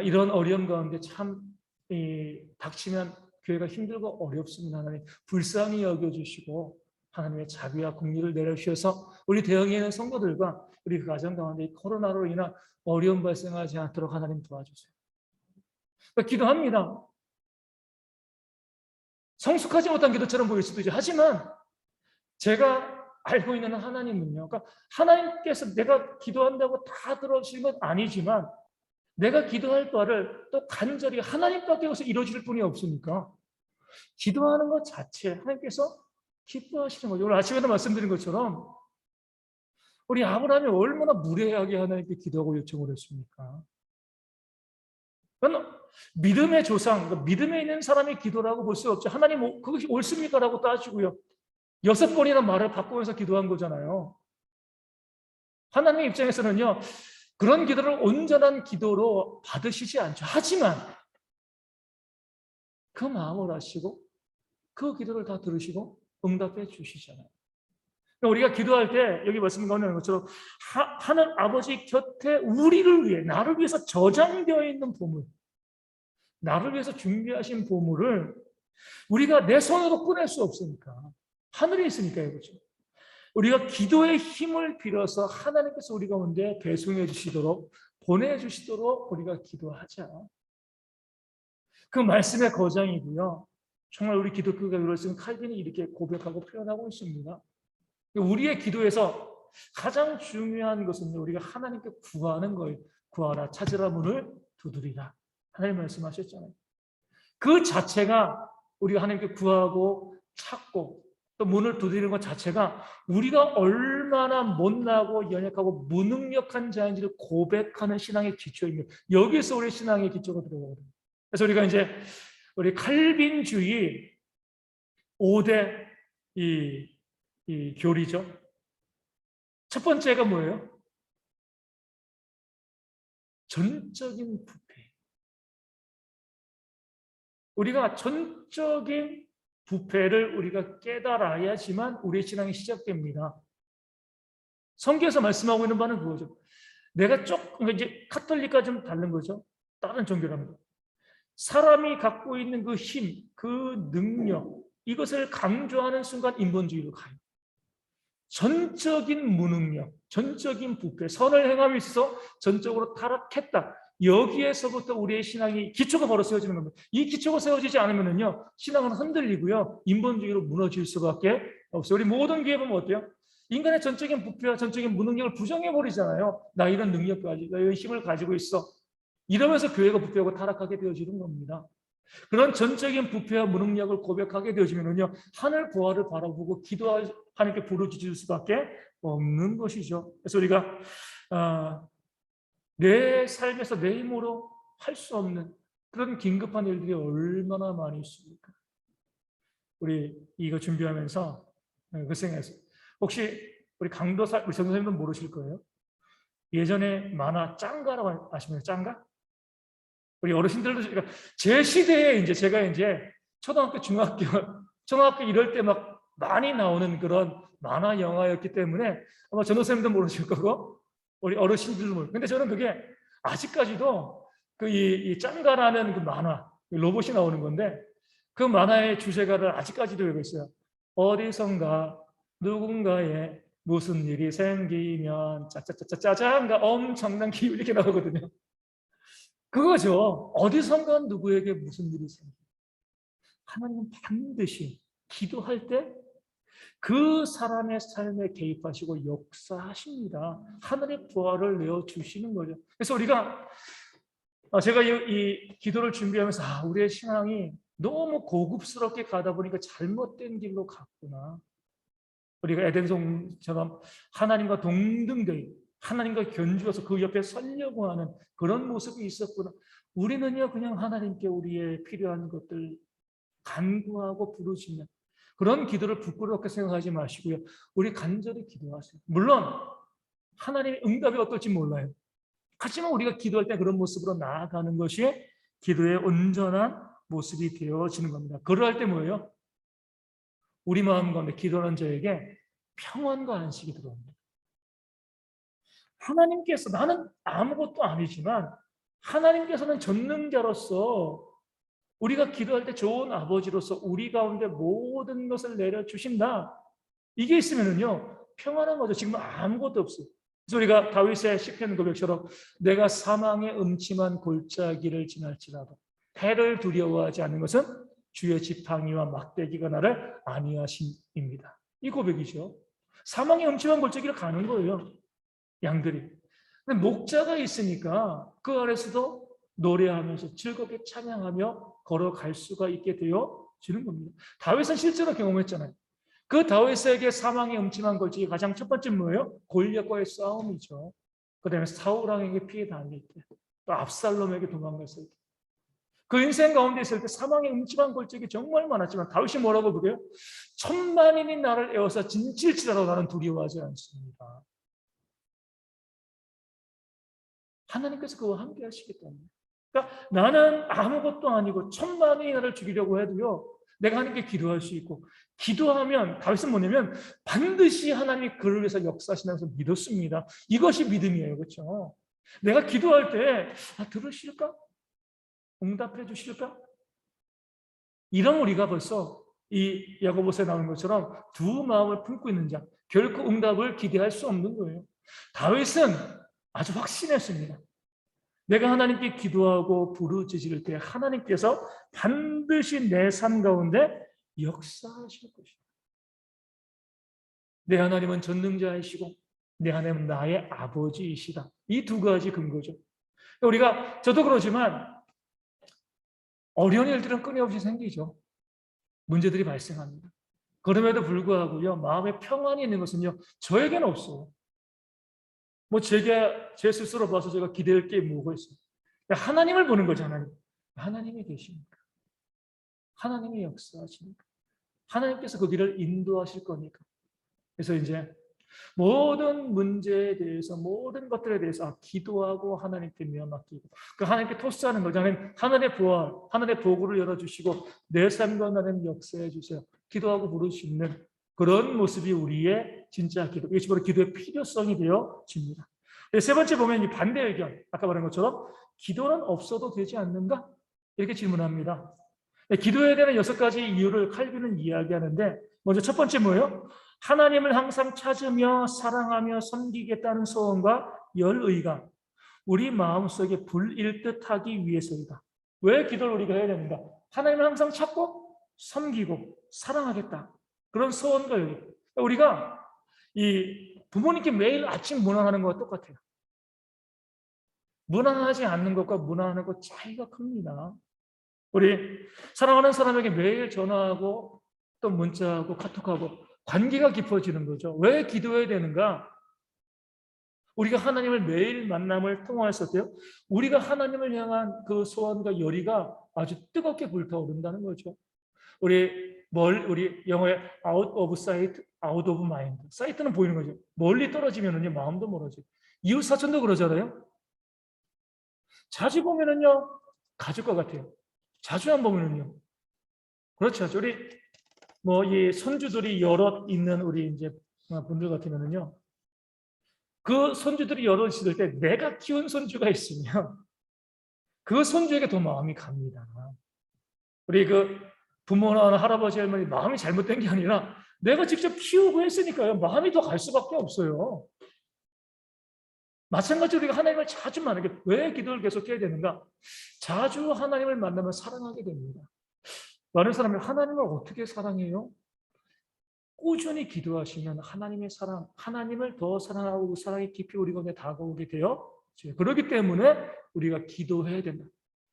S1: 이런 어려움 가운데 참 닥치면 교회가 힘들고 어렵습니다. 하나님 불쌍히 여겨주시고 하나님의 자비와 긍휼을 내려주셔서 우리 대형에 있는 성도들과 우리 그 가정 가운데 이 코로나로 인한 어려움 발생하지 않도록 하나님 도와주세요. 그러니까 기도합니다. 성숙하지 못한 기도처럼 보일 수도 있죠. 하지만 제가 알고 있는 하나님은요, 그러니까 하나님께서 내가 기도한다고 다 들어주신 건 아니지만 내가 기도할 바를 또 간절히 하나님밖에 없어 이루어질 분이 없으니까 기도하는 것 자체 하나님께서 기뻐하시는 거죠. 오늘 아침에도 말씀드린 것처럼 우리 아브라함이 얼마나 무례하게 하나님께 기도하고 요청을 했습니까? 그건 믿음의 조상, 믿음에 있는 사람의 기도라고 볼 수 없죠. 하나님 그것이 옳습니까? 라고 따지고요. 6번이나 말을 바꾸면서 기도한 거잖아요. 하나님의 입장에서는요, 그런 기도를 온전한 기도로 받으시지 않죠. 하지만 그 마음을 아시고 그 기도를 다 들으시고 응답해 주시잖아요. 우리가 기도할 때 여기 말씀 나오는 것처럼 하늘 아버지 곁에 우리를 위해, 나를 위해서 저장되어 있는 보물, 나를 위해서 준비하신 보물을 우리가 내 손으로 꺼낼 수 없으니까, 하늘에 있으니까요. 그렇죠? 우리가 기도의 힘을 빌어서 하나님께서 우리 가운데 배송해 주시도록, 보내주시도록 우리가 기도하자. 그 말씀의 거장이고요. 정말 우리 기독교가 이루어진 칼빈이 이렇게 고백하고 표현하고 있습니다. 우리의 기도에서 가장 중요한 것은 우리가 하나님께 구하는 거예요. 구하라, 찾으라, 문을 두드리라. 하나님 말씀하셨잖아요. 그 자체가 우리가 하나님께 구하고 찾고 또 문을 두드리는 것 자체가 우리가 얼마나 못나고 연약하고 무능력한 자인지를 고백하는 신앙의 기초입니다. 여기서 우리 신앙의 기초가 들어가거든요. 그래서 우리가 이제 우리 칼빈주의 5대 이 교리죠. 첫 번째가 뭐예요? 전적인 부패. 우리가 전적인 부패를 우리가 깨달아야지만 우리의 신앙이 시작됩니다. 성경에서 말씀하고 있는 바는 그거죠. 내가 조금 이제 카톨릭과 좀 다른 거죠. 다른 종교랍니다. 사람이 갖고 있는 그 힘, 그 능력, 이것을 강조하는 순간 인본주의로 가요. 전적인 무능력, 전적인 부패, 선을 행함에 있어서 전적으로 타락했다. 여기에서부터 우리의 신앙이 기초가 바로 세워지는 겁니다. 이 기초가 세워지지 않으면요, 신앙은 흔들리고요, 인본주의로 무너질 수밖에 없어요. 우리 모든 교회 보면 어때요? 인간의 전적인 부패와 전적인 무능력을 부정해 버리잖아요. 나 이런 능력까지, 나 이런 힘을 가지고 있어. 이러면서 교회가 부패하고 타락하게 되어지는 겁니다. 그런 전적인 부패와 무능력을 고백하게 되어지면요, 하늘 부활을 바라보고 기도할 하나님께 부르짖을 수밖에 없는 것이죠. 그래서 우리가 내 삶에서 내 힘으로 할 수 없는 그런 긴급한 일들이 얼마나 많이 있습니까? 우리 이거 준비하면서 그 생각했어요. 혹시 우리 강도사, 우리 전도사님도 모르실 거예요. 예전에 만화 짱가라고 아시나요? 짱가? 우리 어르신들도, 그러니까 제 시대에 이제 제가 이제 초등학교, 중학교, 초등학교 이럴 때 막 많이 나오는 그런 만화 영화였기 때문에 아마 전도사님도 모르실 거고 우리 어르신들도 모르고. 근데 저는 그게 아직까지도 그 이 짱가라는 그 만화, 로봇이 나오는 건데 그 만화의 주제가를 아직까지도 외우고 있어요. 어디선가 누군가에 무슨 일이 생기면 짜짜짜짜짜장가 엄청난 기후 이렇게 나오거든요. 그거죠. 어디선가 누구에게 무슨 일이 생겨. 하나님은 반드시 기도할 때 그 사람의 삶에 개입하시고 역사하십니다. 하늘의 부활을 내어주시는 거죠. 그래서 우리가 제가 이 기도를 준비하면서 우리의 신앙이 너무 고급스럽게 가다 보니까 잘못된 길로 갔구나. 우리가 에덴성처럼 하나님과 동등되이 하나님과 견주어서 그 옆에 서려고 하는 그런 모습이 있었구나. 우리는요 그냥 하나님께 우리의 필요한 것들 간구하고 부르짖는 그런 기도를 부끄럽게 생각하지 마시고요. 우리 간절히 기도하세요. 물론 하나님의 응답이 어떨지 몰라요. 하지만 우리가 기도할 때 그런 모습으로 나아가는 것이 기도의 온전한 모습이 되어지는 겁니다. 그럴 때 뭐예요? 우리 마음 가운데 기도하는 자에게 평안과 안식이 들어옵니다. 하나님께서 나는 아무것도 아니지만 하나님께서는 전능자로서 우리가 기도할 때 좋은 아버지로서 우리 가운데 모든 것을 내려주신다. 이게 있으면은요 평안한 거죠. 지금 아무것도 없어요. 그래서 우리가 다윗의 시편 고백처럼 내가 사망의 음침한 골짜기를 지날지라도 해를 두려워하지 않는 것은 주의 지팡이와 막대기가 나를 안위하심입니다. 이 고백이죠. 사망의 음침한 골짜기를 가는 거예요. 양들이. 근데 목자가 있으니까 그 아래서도 노래하면서 즐겁게 찬양하며 걸어갈 수가 있게 되어지는 겁니다. 다윗은 실제로 경험했잖아요. 그 다윗에게 사망의 음침한 골짜기 가장 첫 번째 뭐예요? 골리앗과의 싸움이죠. 그 다음에 사울 왕에게 피해 당할 때, 또 압살롬에게 도망갔을 때, 그 인생 가운데 있을 때 사망의 음침한 골짜기 정말 많았지만 다윗이 뭐라고 그래요? 천만인이 나를 에워서 진칠지라도 나는 두려워하지 않습니다. 하나님께서 그와 함께 하시기 때문에. 그러니까 나는 아무것도 아니고 천만인이 나를 죽이려고 해도요. 내가 하나님께 기도할 수 있고 기도하면 다윗은 뭐냐면 반드시 하나님이 그를 위해서 역사하신다고 믿었습니다. 이것이 믿음이에요. 그렇죠? 내가 기도할 때 들으실까? 응답해 주실까? 이런 우리가 벌써 이 야고보서에 나오는 것처럼 두 마음을 품고 있는 자 결코 응답을 기대할 수 없는 거예요. 다윗은 아주 확신했습니다. 내가 하나님께 기도하고 부르짖을 때 하나님께서 반드시 내 삶 가운데 역사하실 것이다. 내 하나님은 전능자이시고 내 하나님은 나의 아버지이시다. 이 두 가지 근거죠. 우리가 저도 그러지만 어려운 일들은 끊임없이 생기죠. 문제들이 발생합니다. 그럼에도 불구하고요 마음에 평안이 있는 것은요 저에게는 없어요. 뭐 제 스스로 봐서 제가 기댈 게 뭐가 있어요? 하나님을 보는 거잖아요. 하나님이 계십니까? 하나님이 역사하십니까? 하나님께서 그 길을 인도하실 거니까. 그래서 이제 모든 문제에 대해서 모든 것들에 대해서 기도하고 하나님께 맡기고 그 하나님께 토스하는 거죠. 하나님의 부활, 하나님의 보고를 열어주시고 내 삶과 나는 역사해 주세요. 기도하고 부를 수 있는 그런 모습이 우리의 진짜 기도. 이것이 바로 기도의 필요성이 되어집니다. 세 번째 보면 이 반대 의견, 아까 말한 것처럼 기도는 없어도 되지 않는가? 이렇게 질문합니다. 기도해야 되는 6가지 이유를 칼빈은 이야기하는데 먼저 첫 번째 뭐예요? 하나님을 항상 찾으며 사랑하며 섬기겠다는 소원과 열의가 우리 마음속에 불일 듯하기 위해서이다. 왜 기도를 우리가 해야 됩니까? 하나님을 항상 찾고 섬기고 사랑하겠다. 그런 소원과 열의. 우리가 이 부모님께 매일 아침 문안하는 것과 똑같아요. 문안하지 않는 것과 문안하는 것 차이가 큽니다. 우리 사랑하는 사람에게 매일 전화하고 또 문자하고 카톡하고 관계가 깊어지는 거죠. 왜 기도해야 되는가? 우리가 하나님을 매일 만남을 통화했을 때요. 우리가 하나님을 향한 그 소원과 열의가 아주 뜨겁게 불타오른다는 거죠. 우리 영어에 out of sight, out of mind. 사이트는 보이는 거죠. 멀리 떨어지면은요 마음도 멀어져요. 이웃 사촌도 그러잖아요. 자주 보면은요 가족과 같아요. 자주 안 보면은요. 그렇죠. 우리 이 손주들이 여럿 있는 우리 이제 분들 같으면은요. 그 손주들이 여럿 있을 때 내가 키운 손주가 있으면 그 손주에게 더 마음이 갑니다. 우리 그 부모나 할아버지 할머니 마음이 잘못된 게 아니라 내가 직접 키우고 했으니까요. 마음이 더 갈 수밖에 없어요. 마찬가지로 우리가 하나님을 자주 만나게 왜 기도를 계속해야 되는가? 자주 하나님을 만나면 사랑하게 됩니다. 많은 사람이 하나님을 어떻게 사랑해요? 꾸준히 기도하시면 하나님의 사랑, 하나님을 더 사랑하고 사랑이 깊이 우리 가운데 다가오게 돼요. 그렇기 때문에 우리가 기도해야 된다.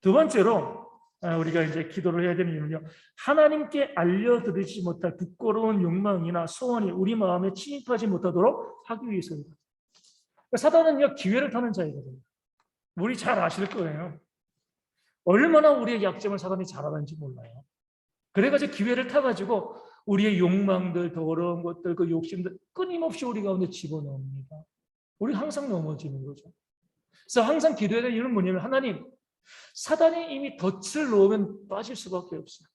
S1: 두 번째로 우리가 이제 기도를 해야 되는 이유는요. 하나님께 알려드리지 못할 부끄러운 욕망이나 소원이 우리 마음에 침입하지 못하도록 하기 위해서입니다. 사단은요, 기회를 타는 자이거든요. 우리 잘 아실 거예요. 얼마나 우리의 약점을 사단이 잘 알았는지 몰라요. 그래가지고 기회를 타가지고 우리의 욕망들, 더러운 것들, 그 욕심들 끊임없이 우리 가운데 집어넣습니다. 우리 항상 넘어지는 거죠. 그래서 항상 기도해야 되는 이유는 뭐냐면, 하나님, 사단이 이미 덫을 놓으면 빠질 수밖에 없어요.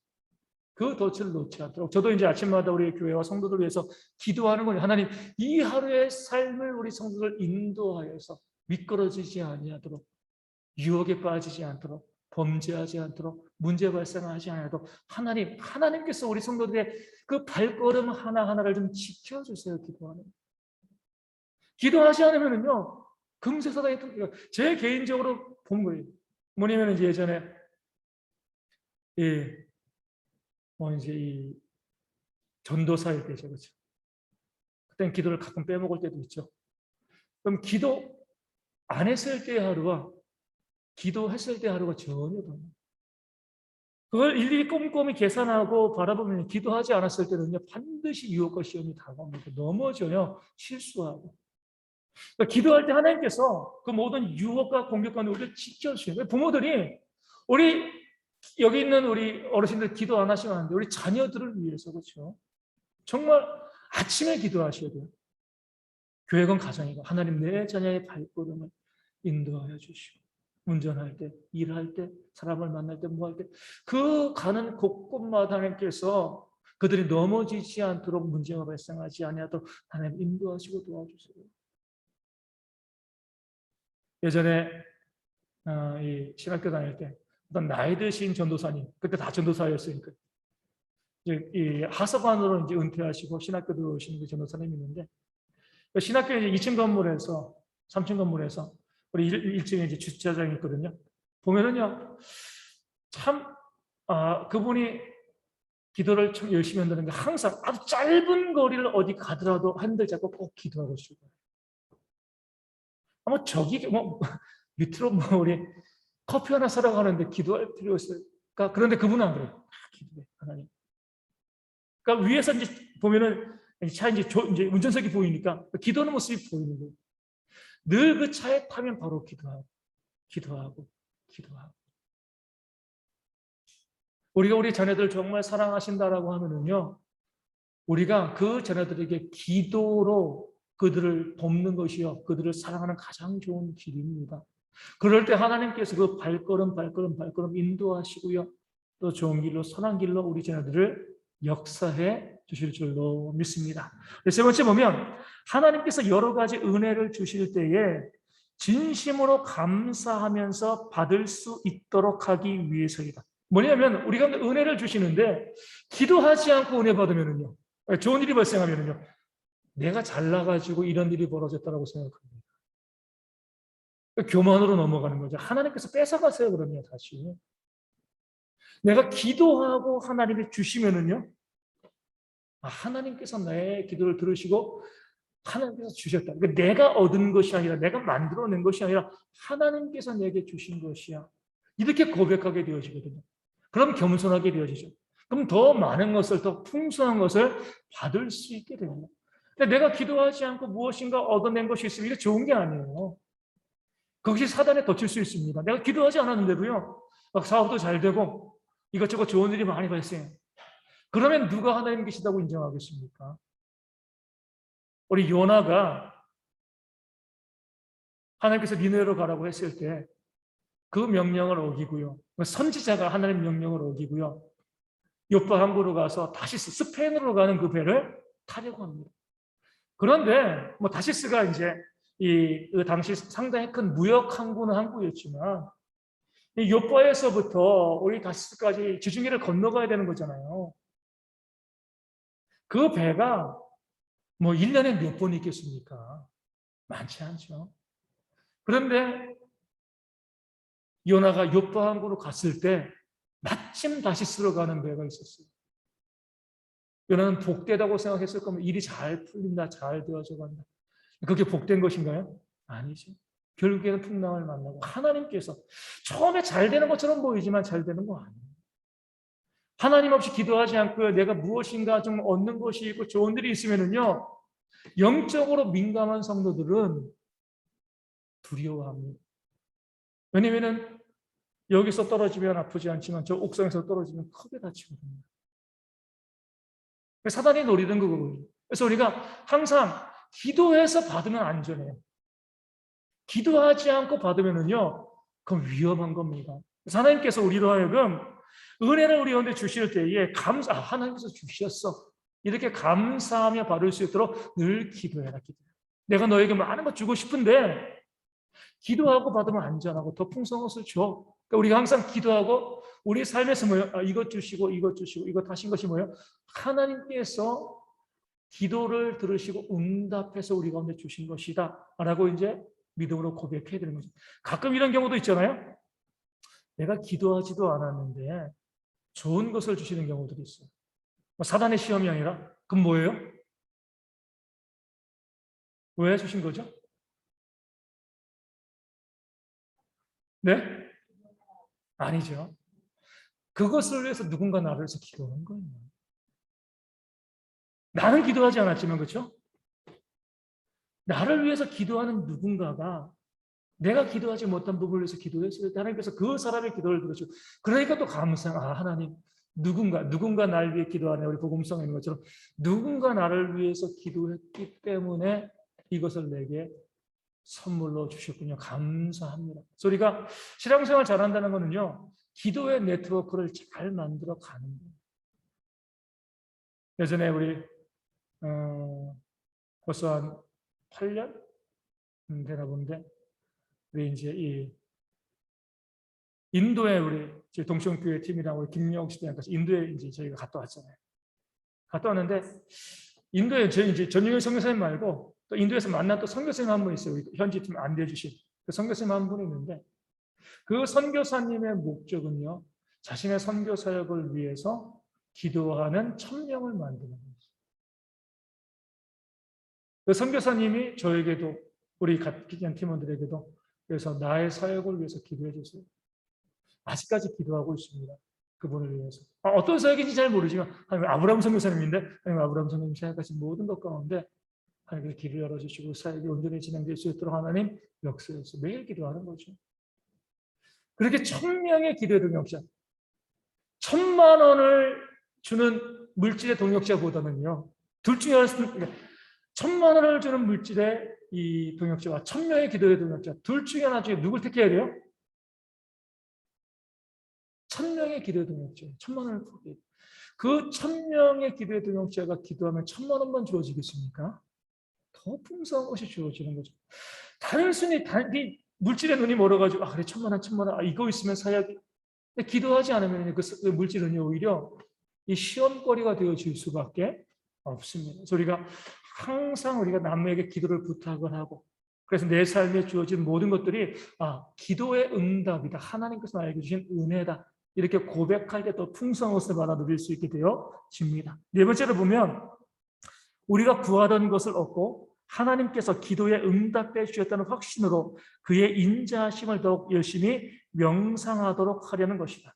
S1: 그 덫을 놓지 않도록. 저도 이제 아침마다 우리 교회와 성도들 위해서 기도하는 거예요. 하나님, 이 하루의 삶을 우리 성도들 인도하여서 미끄러지지 아니하도록, 유혹에 빠지지 않도록, 범죄하지 않도록, 문제 발생하지 않아도 하나님께서 우리 성도들의 그 발걸음 하나하나를 좀 지켜주세요. 기도하지 않으면요, 금세 사단이 제 개인적으로 본 거예요. 뭐냐면 이제 예전에 이제 이 전도사일 때죠, 그렇죠? 그때는 기도를 가끔 빼먹을 때도 있죠. 그럼 기도 안 했을 때의 하루와 기도했을 때의 하루가 전혀 달라요. 그걸 일일이 꼼꼼히 계산하고 바라보면, 기도하지 않았을 때는요, 반드시 유혹과 시험이 다가옵니다. 넘어져요, 실수하고. 그러니까 기도할 때 하나님께서 그 모든 유혹과 공격 가운데 우리를 지켜주시는. 부모들이 우리 여기 있는 우리 어르신들 기도 안 하시면 안 돼요. 우리 자녀들을 위해서. 그렇죠? 정말 아침에 기도하셔야 돼요. 교회건 가정이고, 하나님, 내 자녀의 발걸음을 인도하여 주시고, 운전할 때, 일할 때, 사람을 만날 때, 뭐 할 때, 그 가는 곳곳마다 하나님께서 그들이 넘어지지 않도록, 문제가 발생하지 아니하도록 하나님 인도하시고 도와주세요. 예전에 이 신학교 다닐 때 어떤 나이 드신 전도사님, 그때 다 전도사였으니까, 이제 이 하사관으로 이제 은퇴하시고 신학교 들어오시는 그 전도사님이 있는데, 그 신학교 이제 2층 건물에서 3층 건물에서 우리 1층에 이제 주차장이 있거든요. 보면은요, 참 그분이 기도를 참 열심히 한다는 게, 항상 아주 짧은 거리를 어디 가더라도 한들 잡고 꼭 기도하고 싶어요. 아마 저기 뭐 밑으로 뭐 우리 커피 하나 사러 가는데 기도할 필요 있을까? 그런데 그분은 안 그래요. 기도해, 하나님. 그러니까 위에서 이제 보면은 차 이제 운전석이 보이니까 기도하는 모습이 보이는 거예요. 늘 그 차에 타면 바로 기도하고. 우리가 우리 자녀들 정말 사랑하신다라고 하면은요, 우리가 그 자녀들에게 기도로 그들을 돕는 것이요, 그들을 사랑하는 가장 좋은 길입니다. 그럴 때 하나님께서 그 발걸음 인도하시고요, 또 좋은 길로, 선한 길로 우리 자녀들을 역사해 주실 줄로 믿습니다. 세 번째 보면, 하나님께서 여러 가지 은혜를 주실 때에 진심으로 감사하면서 받을 수 있도록 하기 위해서이다. 뭐냐면, 우리가 은혜를 주시는데 기도하지 않고 은혜 받으면요, 좋은 일이 발생하면요, 내가 잘나가지고 이런 일이 벌어졌다고 생각합니다. 교만으로 넘어가는 거죠. 하나님께서 뺏어가세요, 그러면 다시. 내가 기도하고 하나님이 주시면은요, 하나님께서 내 기도를 들으시고 하나님께서 주셨다. 그러니까 내가 얻은 것이 아니라, 내가 만들어낸 것이 아니라 하나님께서 내게 주신 것이야. 이렇게 고백하게 되어지거든요. 그럼 겸손하게 되어지죠. 그럼 더 많은 것을, 더 풍성한 것을 받을 수 있게 됩니다. 근데 내가 기도하지 않고 무엇인가 얻어낸 것이 있으면 이게 좋은 게 아니에요. 그것이 사단에 덮칠 수 있습니다. 내가 기도하지 않았는데도요, 막 사업도 잘 되고 이것저것 좋은 일이 많이 발생해요. 그러면 누가 하나님 계시다고 인정하겠습니까? 우리 요나가 하나님께서 니느웨로 가라고 했을 때 그 명령을 어기고요, 선지자가 하나님 명령을 어기고요, 요파 항구로 가서 다시스, 스페인으로 가는 그 배를 타려고 합니다. 그런데 뭐 다시스가 이제 그 당시 상당히 큰 무역 항구는 항구였지만, 이 요파에서부터 우리 다시스까지 지중해를 건너가야 되는 거잖아요. 그 배가 뭐 1년에 몇 번 있겠습니까? 많지 않죠. 그런데 요나가 요파 항구로 갔을 때 마침 다시스로 가는 배가 있었어요. 요나는 복되다고 생각했을 거면, 일이 잘 풀린다, 잘 되어져 간다. 그게 복된 것인가요? 아니죠. 결국에는 풍랑을 만나고 하나님께서 처음에 잘 되는 것처럼 보이지만 잘 되는 거 아니에요. 하나님 없이 기도하지 않고 내가 무엇인가 좀 얻는 것이 있고 좋은 일이 있으면은요, 영적으로 민감한 성도들은 두려워합니다. 왜냐면은 여기서 떨어지면 아프지 않지만 저 옥상에서 떨어지면 크게 다치거든요. 사단이 노리는 거거든요. 그래서 우리가 항상 기도해서 받으면 안전해요. 기도하지 않고 받으면은요, 그건 위험한 겁니다. 하나님께서 우리로 하여금 은혜를 우리한테 주실 때에 하나님께서 주셨어. 이렇게 감사하며 받을 수 있도록 늘 기도해라. 내가 너에게 많은 거 주고 싶은데 기도하고 받으면 안전하고 더 풍성한 것을 줘. 그러니까 우리가 항상 기도하고 우리 삶에서 뭐예요? 이것 주시고 이것 주시고 이것 하신 것이 뭐예요? 하나님께서 기도를 들으시고 응답해서 우리 가운데 주신 것이다 라고 이제 믿음으로 고백해야 되는 거죠. 가끔 이런 경우도 있잖아요. 내가 기도하지도 않았는데 좋은 것을 주시는 경우들이 있어요. 사단의 시험이 아니라 그럼 뭐예요? 왜 주신 거죠? 네? 아니죠. 그것을 위해서 누군가 나를 위해서 기도하는 거예요. 나는 기도하지 않았지만, 그렇죠? 나를 위해서 기도하는 누군가가 내가 기도하지 못한 부분을 위해서 기도했을 때 하나님께서 그 사람의 기도를 들으시고, 그러니까 또 하나님, 누군가 나를 위해 기도하네. 우리 복음성에 있는 것처럼 누군가 나를 위해서 기도했기 때문에 이것을 내게 선물로 주셨군요. 감사합니다. 그래서 우리가 신앙생활 잘한다는 것은요, 기도의 네트워크를 잘 만들어 가는 거예요. 예전에 우리 벌써 한 8년 되나 본데, 우리 이제 이 인도에 우리 동시원교회 팀이랑 우리 김영 시대까지 인도에 이제 저희가 갔다 왔잖아요. 갔다 왔는데 인도에 저희 이제 전용현 선교사님 말고 또 인도에서 만난 또 선교사님 한 분 있어요. 현지 팀 안내해 주신 그 선교사님 한 분이 있는데 그 선교사님의 목적은요, 자신의 선교 사역을 위해서 기도하는 1000명을 만드는 거예요. 그 선교사님이 저에게도 우리 같은 팀원들에게도 그래서 나의 사역을 위해서 기도해 주세요. 아직까지 기도하고 있습니다. 그분을 위해서. 어떤 사역인지 잘 모르지만 하나님 아브라함 선교사님인데 하나님 아브라함 선교사님 사역하신 모든 것 가운데 하나님께서 길을 열어주시고 사역이 온전히 진행될 수 있도록 하나님 역사에서 매일 기도하는 거죠. 그렇게 1000명의 기도의 동역자, 1000만 원을 주는 물질의 동역자보다는요, 둘 중에 하나는 1000만 원을 주는 물질의 이 동역자와 1000명의 기도의 동역자, 둘 중에 하나 중에 누굴 택해야 돼요? 1000명의 기도의 동역자, 1000만 원을 포기해요. 그 1000명의 기도의 동역자가 기도하면 1000만 원만 주어지겠습니까? 더 풍성한 것이 주어지는 거죠. 단순히 물질의 눈이 멀어가지고 그래 1000만 원, 이거 있으면 사야지. 기도하지 않으면 그 물질은 오히려 이 시험거리가 되어질 수밖에 없습니다. 그래서 우리가 항상 우리가 남에게 기도를 부탁을 하고, 그래서 내 삶에 주어진 모든 것들이 기도의 응답이다. 하나님께서 나에게 주신 은혜다. 이렇게 고백할 때 더 풍성한 것을 받아 누릴 수 있게 되어집니다. 네 번째로 보면 우리가 구하던 것을 얻고 하나님께서 기도에 응답해 주셨다는 확신으로 그의 인자하심을 더욱 열심히 명상하도록 하려는 것이다.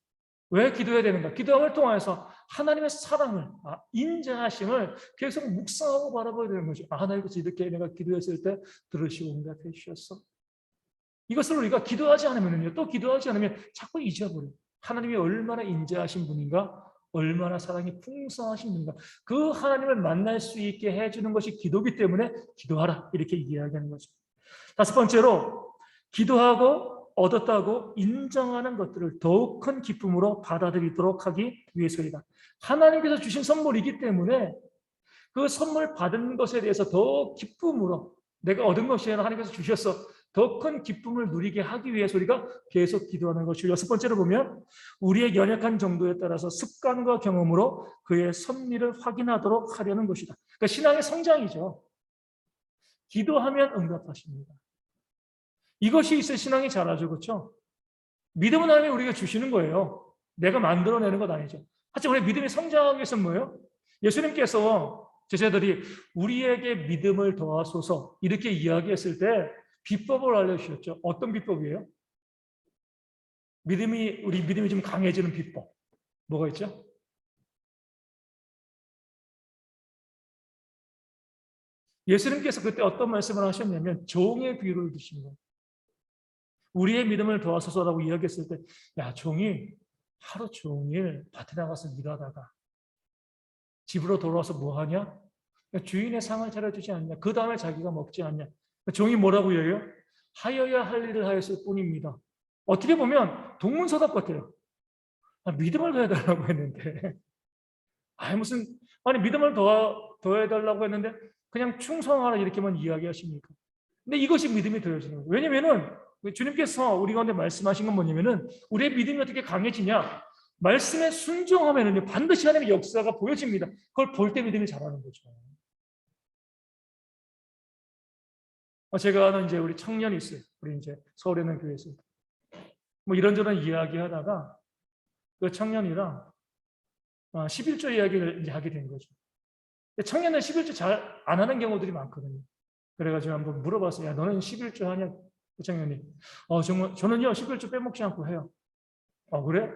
S1: 왜 기도해야 되는가? 기도함을 통해서 하나님의 사랑을, 인자하심을 계속 묵상하고 바라봐야 되는 거죠. 하나님께서 이렇게 내가 기도했을 때 들으시고 응답해 주셨어. 이것을 우리가 기도하지 않으면요, 또 기도하지 않으면 자꾸 잊어버려요. 하나님이 얼마나 인자하신 분인가, 얼마나 사랑이 풍성하신 분인가, 그 하나님을 만날 수 있게 해주는 것이 기도기 때문에 기도하라 이렇게 이야기하는 거죠. 다섯 번째로 기도하고 얻었다고 인정하는 것들을 더욱 큰 기쁨으로 받아들이도록 하기 위해서이다. 하나님께서 주신 선물이기 때문에 그 선물 받은 것에 대해서 더 기쁨으로, 내가 얻은 것이 아니라 하나님께서 주셨어, 더 큰 기쁨을 누리게 하기 위해서 우리가 계속 기도하는 것이고, 여섯 번째로 보면 우리의 연약한 정도에 따라서 습관과 경험으로 그의 섭리를 확인하도록 하려는 것이다. 그러니까 신앙의 성장이죠. 기도하면 응답하십니다. 이것이 있어야 신앙이 자라죠. 그렇죠? 믿음은 하나님이 우리가 주시는 거예요. 내가 만들어내는 것 아니죠. 하지만 우리 믿음이 성장하기 위해서는 뭐예요? 예수님께서 제자들이 우리에게 믿음을 더하소서 이렇게 이야기했을 때 비법을 알려주셨죠. 어떤 비법이에요? 우리 믿음이 좀 강해지는 비법. 뭐가 있죠? 예수님께서 그때 어떤 말씀을 하셨냐면 종의 비유를 드신 거예요. 우리의 믿음을 도와소서라고 이야기했을 때, 야, 종이 하루 종일 밭에 나가서 일하다가 집으로 돌아와서 뭐 하냐? 주인의 상을 차려주지 않냐? 그 다음에 자기가 먹지 않냐? 종이 뭐라고 해요? 하여야 할 일을 하였을 뿐입니다. 어떻게 보면 동문서답 같아요. 믿음을 더해달라고 했는데, 무슨, 믿음을 더해달라고 했는데, 그냥 충성하라 이렇게만 이야기하십니까? 근데 이것이 믿음이 더해지는 거예요. 왜냐면은, 주님께서 우리 가운데 말씀하신 건 뭐냐면은, 우리의 믿음이 어떻게 강해지냐? 말씀에 순종하면은 반드시 하나님의 역사가 보여집니다. 그걸 볼 때 믿음이 자라는 거죠. 제가 아는 이제 우리 청년이 있어요. 우리 이제 서울에 있는 교회에서. 뭐 이런저런 이야기 하다가 그 청년이랑 11조 이야기를 이제 하게 된 거죠. 청년은 11조 잘 안 하는 경우들이 많거든요. 그래가지고 한번 물어봤어요. 야, 너는 11조 하냐? 그 청년이. 정말, 저는요, 11조 빼먹지 않고 해요. 그래?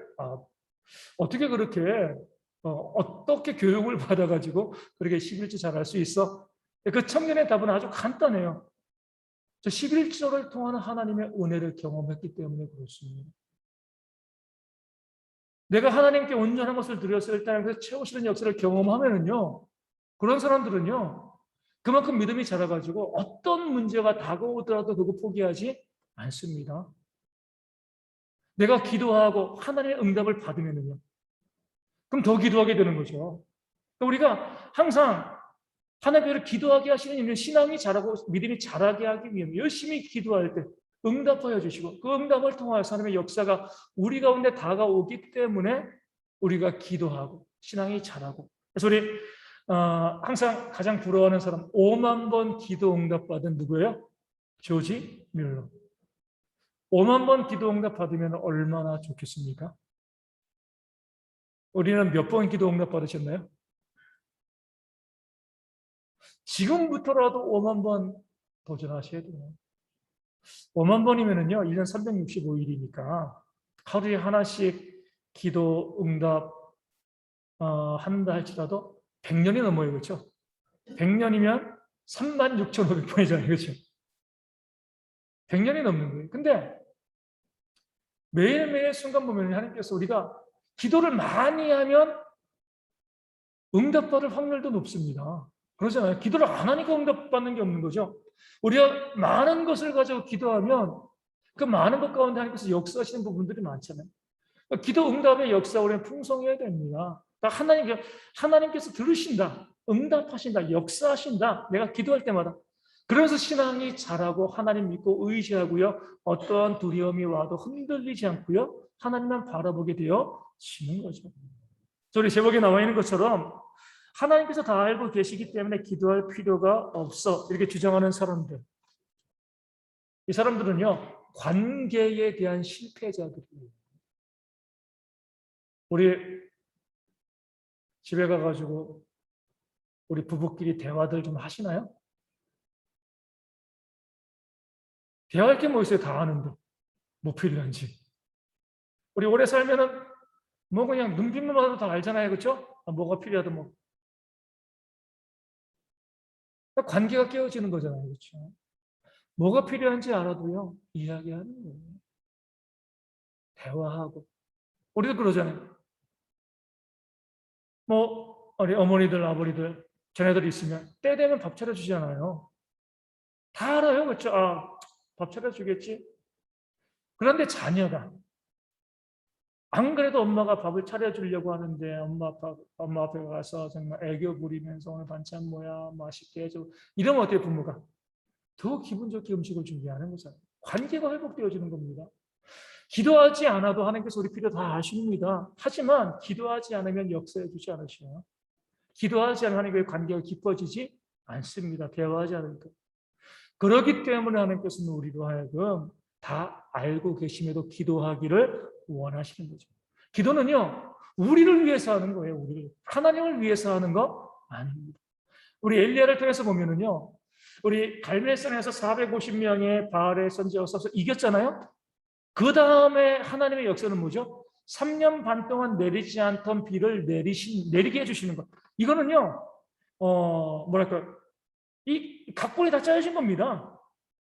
S1: 어떻게 그렇게, 어떻게 교육을 받아가지고 그렇게 11조 잘할 수 있어? 그 청년의 답은 아주 간단해요. 저 11조를 통한 하나님의 은혜를 경험했기 때문에 그렇습니다. 내가 하나님께 온전한 것을 드렸을 때 그래서 채우시는 역사를 경험하면은요, 그런 사람들은요, 그만큼 믿음이 자라가지고 어떤 문제가 다가오더라도 그거 포기하지 않습니다. 내가 기도하고 하나님의 응답을 받으면은요, 그럼 더 기도하게 되는 거죠. 우리가 항상 하나님께로 기도하게 하시는 이유는 신앙이 자라고 믿음이 자라게 하기 위해 열심히 기도할 때 응답하여 주시고 그 응답을 통하여서 하나님의 역사가 우리 가운데 다가오기 때문에 우리가 기도하고 신앙이 자라고. 그래서 우리 항상 가장 부러워하는 사람 5만 번 기도 응답받은 누구예요? 조지 뮬러. 5만 번 기도 응답 받으면 얼마나 좋겠습니까? 우리는 몇 번 기도 응답 받으셨나요? 지금부터라도 5만 번 도전하셔야 돼요. 5만 번이면은요, 1년 365일이니까 하루에 하나씩 기도 응답 한다 할지라도 100년이 넘어요. 그렇죠? 100년이면 36,500번이잖아요. 그렇죠? 100년이 넘는 거예요. 근데 매일매일 순간 보면 하나님께서 우리가 기도를 많이 하면 응답받을 확률도 높습니다. 그러잖아요. 기도를 안 하니까 응답받는 게 없는 거죠. 우리가 많은 것을 가지고 기도하면 그 많은 것 가운데 하나님께서 역사하시는 부분들이 많잖아요. 기도 응답의 역사 우리는 풍성해야 됩니다. 하나님께서 들으신다, 응답하신다, 역사하신다. 내가 기도할 때마다. 그래서 신앙이 자라고 하나님 믿고 의지하고요. 어떠한 두려움이 와도 흔들리지 않고요. 하나님만 바라보게 되어지는 거죠. 우리 제목에 나와 있는 것처럼 하나님께서 다 알고 계시기 때문에 기도할 필요가 없어. 이렇게 주장하는 사람들. 이 사람들은요. 관계에 대한 실패자들이에요. 우리 집에 가가지고 우리 부부끼리 대화들 좀 하시나요? 대화할 게 뭐 있어요? 다 아는데. 뭐 필요한지. 우리 오래 살면은 뭐 그냥 눈빛만 봐도 다 알잖아요. 그렇죠? 뭐가 필요하든 뭐. 관계가 깨어지는 거잖아요. 그렇죠? 뭐가 필요한지 알아도요. 이야기하는 거예요. 대화하고. 우리도 그러잖아요. 뭐 우리 어머니들, 아버지들, 자녀들이 있으면 때 되면 밥 차려주잖아요. 다 알아요. 그렇죠? 밥 차려주겠지. 그런데 자녀가 안 그래도 엄마가 밥을 차려주려고 하는데 엄마 앞에 가서 정말 애교 부리면서 오늘 반찬 뭐야 맛있게 해줘 이러면 어때요? 부모가 더 기분 좋게 음식을 준비하는 거잖아요. 관계가 회복되어지는 겁니다. 기도하지 않아도 하나님께서 우리 필요 다 아십니다. 하지만 기도하지 않으면 역사해 주지 않으셔요. 기도하지 않으면 하나님과의 관계가 깊어지지 않습니다. 대화하지 않으니까. 그렇기 때문에 하나님께서는 우리로 하여금 다 알고 계심에도 기도하기를 원하시는 거죠. 기도는요, 우리를 위해서 하는 거예요. 하나님을 위해서 하는 거 아닙니다. 우리 엘리야를 통해서 보면은요, 우리 갈멜산에서 450명의 바알의 선지자가 서서 이겼잖아요. 그 다음에 하나님의 역사는 뭐죠? 3년 반 동안 내리지 않던 비를 내리게 해주시는 것. 이거는요, 뭐랄까, 이 각본이 다 짜여진 겁니다.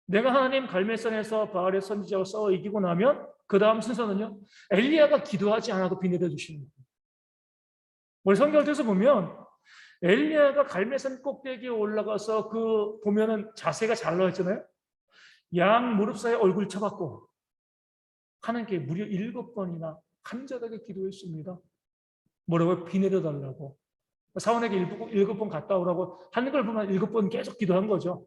S1: 내가 하나님 갈멜산에서 바알의 선지자와 싸워 이기고 나면 그 다음 순서는요, 엘리야가 기도하지 않아도 비 내려주시는 거예요. 우리 성경에서 보면 엘리야가 갈멜산 꼭대기에 올라가서 그 보면은 자세가 잘 나와 있잖아요. 양 무릎 사이에 얼굴 쳐박고 하나님께 무려 7번이나 간절하게 기도했습니다. 뭐라고? 비 내려달라고. 사원에게 7번 갔다 오라고 하는 걸 보면 7번 계속 기도한 거죠.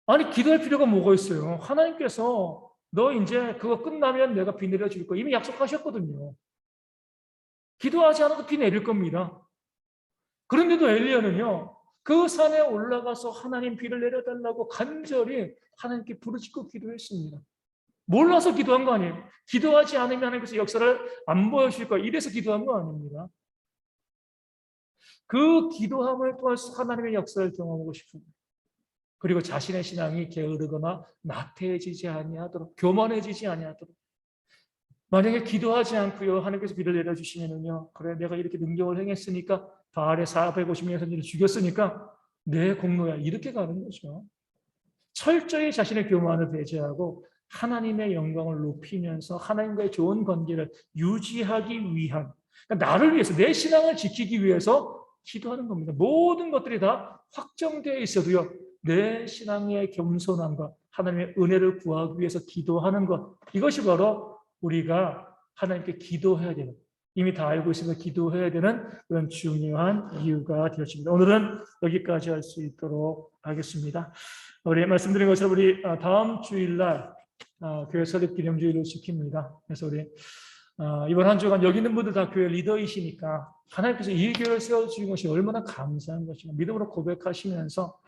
S1: 아니, 기도할 필요가 뭐가 있어요? 하나님께서 너 이제 그거 끝나면 내가 비 내려줄 거 이미 약속하셨거든요. 기도하지 않아도 비 내릴 겁니다. 그런데도 엘리야는요, 그 산에 올라가서 하나님 비를 내려달라고 간절히 하나님께 부르짖고 기도했습니다. 몰라서 기도한 거 아니에요. 기도하지 않으면 하나님께서 역사를 안 보여주실 거예요. 이래서 기도한 거 아닙니다. 그 기도함을 통해서 하나님의 역사를 경험하고 싶습니다. 그리고 자신의 신앙이 게으르거나 나태해지지 아니하도록, 교만해지지 아니하도록. 만약에 기도하지 않고요, 하나님께서 비를 내려주시면은요, 그래, 내가 이렇게 능력을 행했으니까, 바알의 450명의 선지를 죽였으니까 내 공로야, 이렇게 가는 거죠. 철저히 자신의 교만을 배제하고 하나님의 영광을 높이면서 하나님과의 좋은 관계를 유지하기 위한, 그러니까 나를 위해서, 내 신앙을 지키기 위해서 기도하는 겁니다. 모든 것들이 다 확정되어 있어도요, 내 신앙의 겸손함과 하나님의 은혜를 구하기 위해서 기도하는 것, 이것이 바로 우리가 하나님께 기도해야 되는, 이미 다 알고 있으면 기도해야 되는 그런 중요한 이유가 되었습니다. 오늘은 여기까지 할 수 있도록 하겠습니다. 우리 말씀드린 것처럼 우리 다음 주일날 교회 설립 기념주일을 지킵니다. 그래서 우리 이번 한 주간 여기 있는 분들 다 교회 리더이시니까 하나님께서 이 교회를 세워주신 것이 얼마나 감사한 것인가 믿음으로 고백하시면서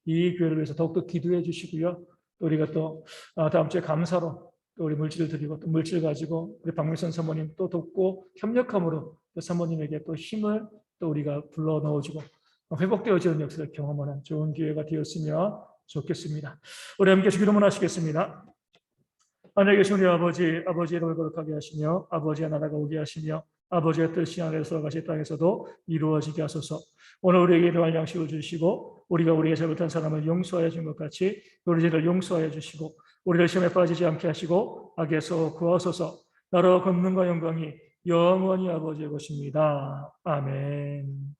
S1: 이 교회를 위해서 더욱더 기도해 주시고요. 또 우리가 또 다음 주에 감사로 또 우리 물질을 드리고 또 물질 가지고 우리 박명선 사모님 또 돕고 협력함으로 또 사모님에게 또 힘을 또 우리가 불러 넣어주고 회복되어지는 역사를 경험하는 좋은 기회가 되었으면 좋겠습니다. 우리 함께 주기도문 하시겠습니다. 하늘에 계신 우리 아버지, 아버지의 이름을 거룩하게 하시며 아버지의 나라가 오게 하시며 아버지의 뜻이 하늘에서 같이 땅에서도 이루어지게 하소서. 오늘 우리에게 일용할 양식을 주시고 우리가 우리의 잘못한 사람을 용서하여 준 것 같이 우리 죄를 용서하여 주시고 우리를 시험에 빠지지 않게 하시고 악에서 구하소서. 나라와 권능과 영광이 영원히 아버지의 것입니다. 아멘.